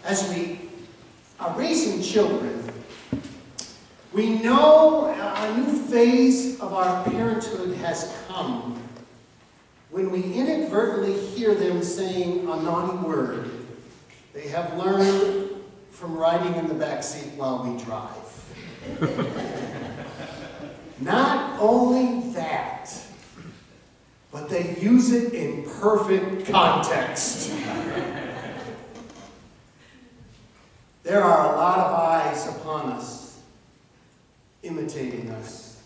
As we are raising children, we know a new phase of our parenthood has come when we inadvertently hear them saying a naughty word they have learned from riding in the back seat while we drive. Not only that, but they use it in perfect context. There are a lot of eyes upon us, imitating us.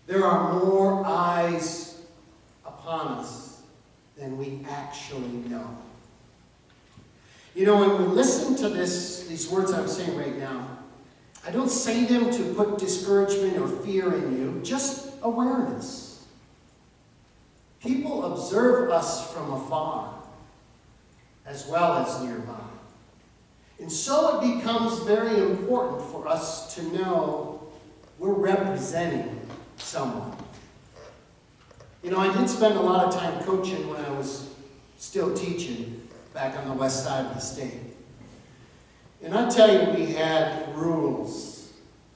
There are more eyes upon us than we actually know. You know, when we listen to these words I'm saying right now, I don't say them to put discouragement or fear in you, just awareness. People observe us from afar, as well as nearby. And so it becomes very important for us to know we're representing someone. You know, I did spend a lot of time coaching when I was still teaching back on the west side of the state. And I tell you, we had rules.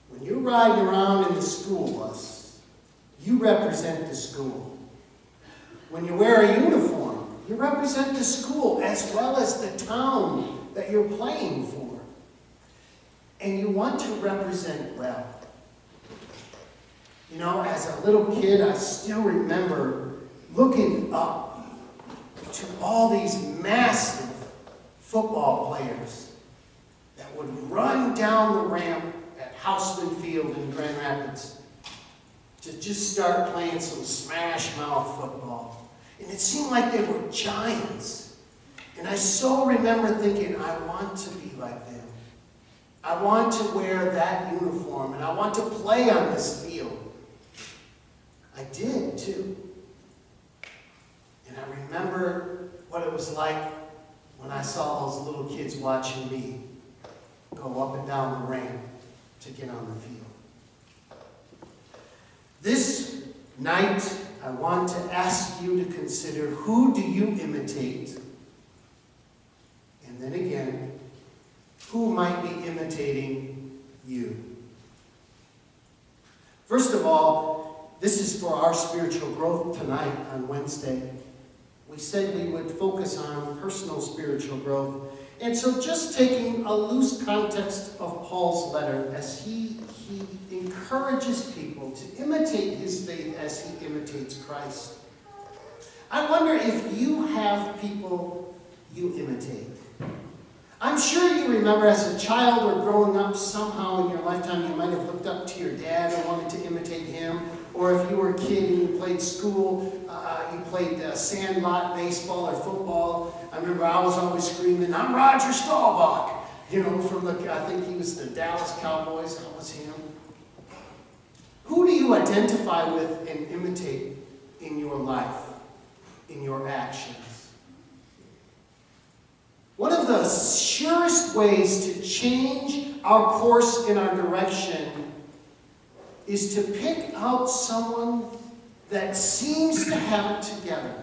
When you're riding around in the school bus, you represent the school. When you wear a uniform, you represent the school as well as the town that you're playing for. And you want to represent well. You know, as a little kid, I still remember looking up to all these massive football players that would run down the ramp at Houseman Field in Grand Rapids to just start playing some smash mouth football. And it seemed like they were giants. And I so remember thinking, I want to be like them. I want to wear that uniform, and I want to play on this field. I did, too. And I remember what it was like when I saw those little kids watching me go up and down the ramp to get on the field. This night, I want to ask you to consider, who do you imitate? And then again, who might be imitating you? First of all, this is for our spiritual growth tonight on Wednesday. We said we would focus on personal spiritual growth. And so just taking a loose context of Paul's letter as he encourages people to imitate his faith as he imitates Christ. I wonder if you have people you imitate. I'm sure you remember as a child or growing up somehow in your lifetime you might have looked up to your dad and wanted to imitate him. Or if you were a kid and you played school, you played sandlot baseball or football. I remember I was always screaming, I'm Roger Staubach. You know, from I think he was the Dallas Cowboys. That was him. Who do you identify with and imitate in your life, in your actions? One of the surest ways to change our course in our direction is to pick out someone that seems to have it together,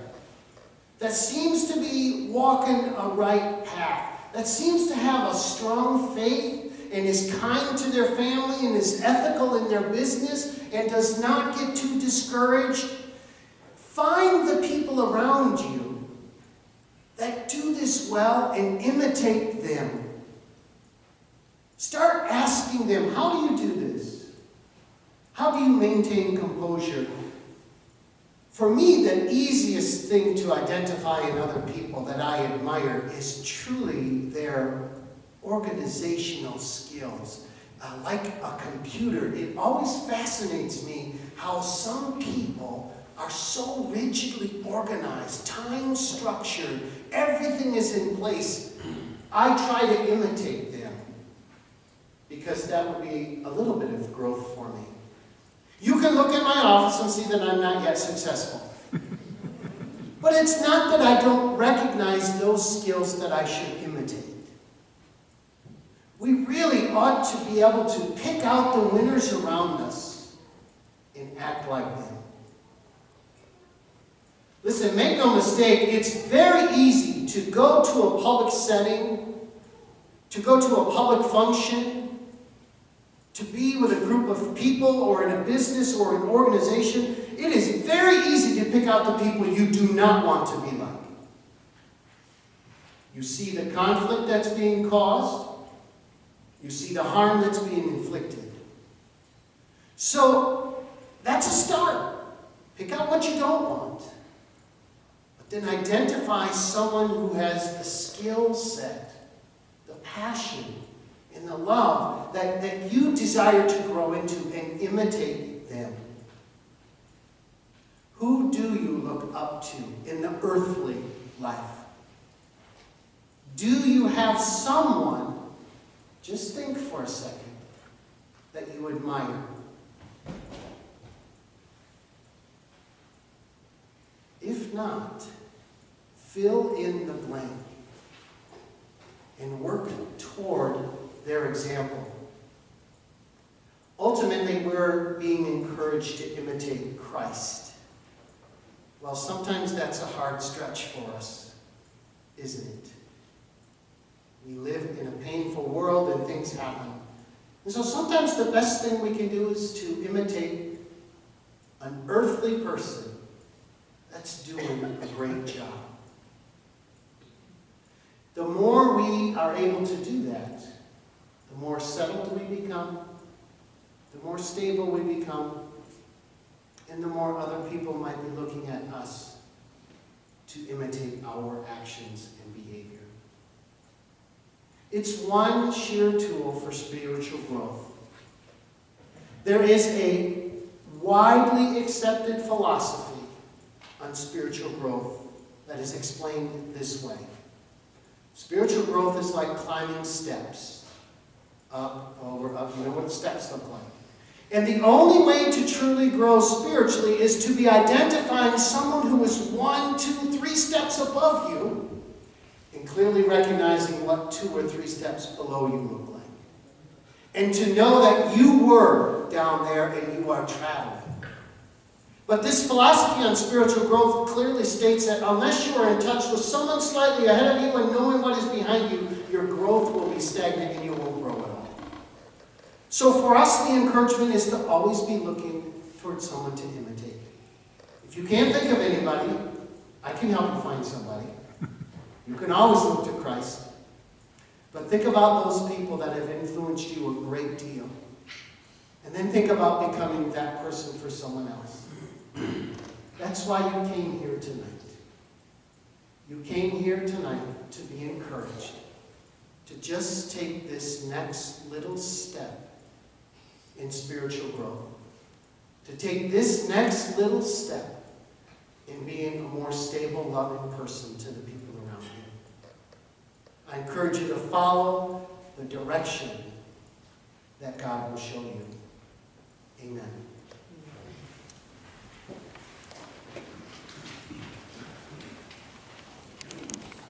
that seems to be walking a right path, that seems to have a strong faith and is kind to their family and is ethical in their business and does not get too discouraged. Find the people around you that do this well and imitate them. Start asking them, how do you do this? How do you maintain composure? For me, the easiest thing to identify in other people that I admire is truly their organizational skills. Like a computer, it always fascinates me how some people are so rigidly organized, time structured, everything is in place. I try to imitate them because that would be a little bit of growth for me. You can look in my office and see that I'm not yet successful. But it's not that I don't recognize those skills that I should imitate. We really ought to be able to pick out the winners around us and act like them. Listen, make no mistake, it's very easy to go to a public setting, to go to a public function, to be with a group of people or in a business or an organization, it is very easy to pick out the people you do not want to be like. You see the conflict that's being caused. You see the harm that's being inflicted. So, that's a start. Pick out what you don't want. But then identify someone who has the skill set, the passion, and the love that you desire to grow into and imitate them. Who do you look up to in the earthly life? Do you have someone, just think for a second, that you admire? If not, fill in the blank and work toward their example. Ultimately, we're being encouraged to imitate Christ. Well, sometimes that's a hard stretch for us, isn't it? We live in a painful world and things happen. And so sometimes the best thing we can do is to imitate an earthly person that's doing a great job. The more we are able to do that, the more settled we become, the more stable we become, and the more other people might be looking at us to imitate our actions and behavior. It's one sheer tool for spiritual growth. There is a widely accepted philosophy on spiritual growth that is explained this way. Spiritual growth is like climbing steps. Up, over, up. You know what steps look like. And the only way to truly grow spiritually is to be identifying someone who is 1, 2, 3 steps above you, and clearly recognizing what 2 or 3 steps below you look like. And to know that you were down there and you are traveling. But this philosophy on spiritual growth clearly states that unless you are in touch with someone slightly ahead of you and knowing what is behind you, your growth will be stagnant and you won't grow at all. So for us, the encouragement is to always be looking towards someone to imitate. If you can't think of anybody, I can help you find somebody. You can always look to Christ. But think about those people that have influenced you a great deal. And then think about becoming that person for someone else. That's why you came here tonight. You came here tonight to be encouraged. To just take this next little step in spiritual growth. To take this next little step in being a more stable, loving person to the people around you. I encourage you to follow the direction that God will show you.